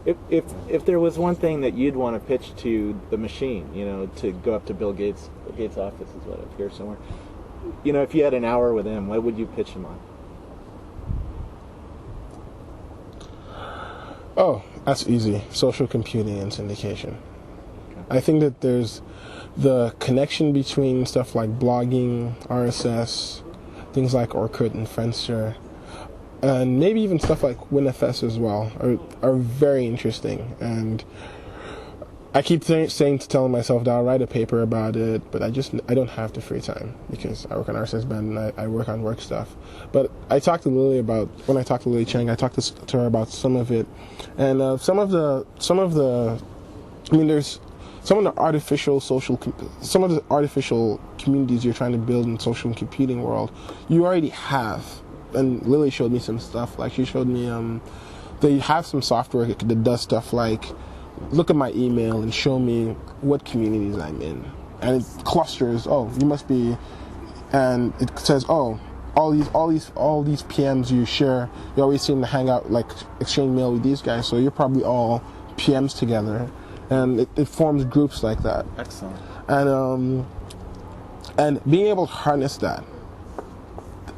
If there was one thing that you'd want to pitch to the machine, to go up to Bill Gates' office is what up here somewhere. If you had an hour with him, what would you pitch him on? Oh, that's easy. Social computing and syndication. Okay. I think that there's the connection between stuff like blogging, RSS, things like Orkut and Friendster, and maybe even stuff like WinFS as well are very interesting. And I keep telling myself that I'll write a paper about it, but I don't have the free time because I work on RSS band and I work on work stuff. But when I talked to Lily Chang, I talked to her about some of it, and there's some of the artificial communities you're trying to build in the social computing world, you already have. And Lily showed me some stuff. Like she showed me, they have some software that does stuff like look at my email and show me what communities I'm in, and it clusters. Oh, you must be, and it says, oh, all these PMs you share, you always seem to hang out, like exchange mail with these guys, so you're probably all PMs together, and it forms groups like that. Excellent. And being able to harness that,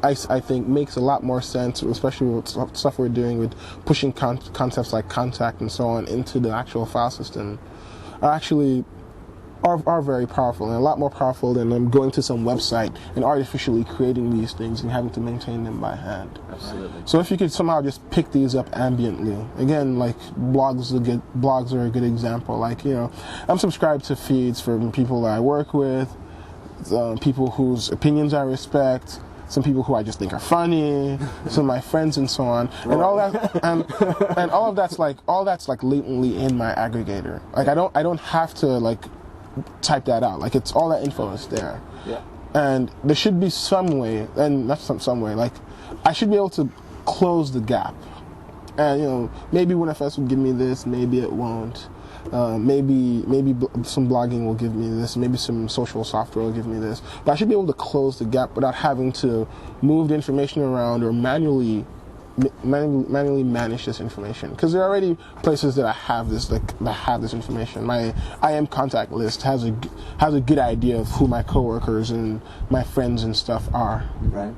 I think makes a lot more sense, especially with stuff we're doing with pushing concepts like contact and so on into the actual file system, are very powerful, and a lot more powerful than going to some website and artificially creating these things and having to maintain them by hand. Absolutely. So if you could somehow just pick these up ambiently, again, like blogs are a good example. Like, I'm subscribed to feeds from people that I work with, people whose opinions I respect, some people who I just think are funny, some of my friends and so on, and all that, and all that's latently in my aggregator. Like I don't have to like type that out. Like it's all that info is there. Yeah. And there should be some way, and not some way. Like I should be able to close the gap. And maybe WinFS will give me this, maybe it won't. Maybe some blogging will give me this, maybe some social software will give me this, but I should be able to close the gap without having to move the information around or manually manage this information, because there are already places that I have this information. My IM contact list has a good idea of who my coworkers and my friends and stuff are. Right.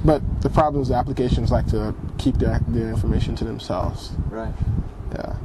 But the problem is the applications like to keep their information to themselves. Right. Yeah.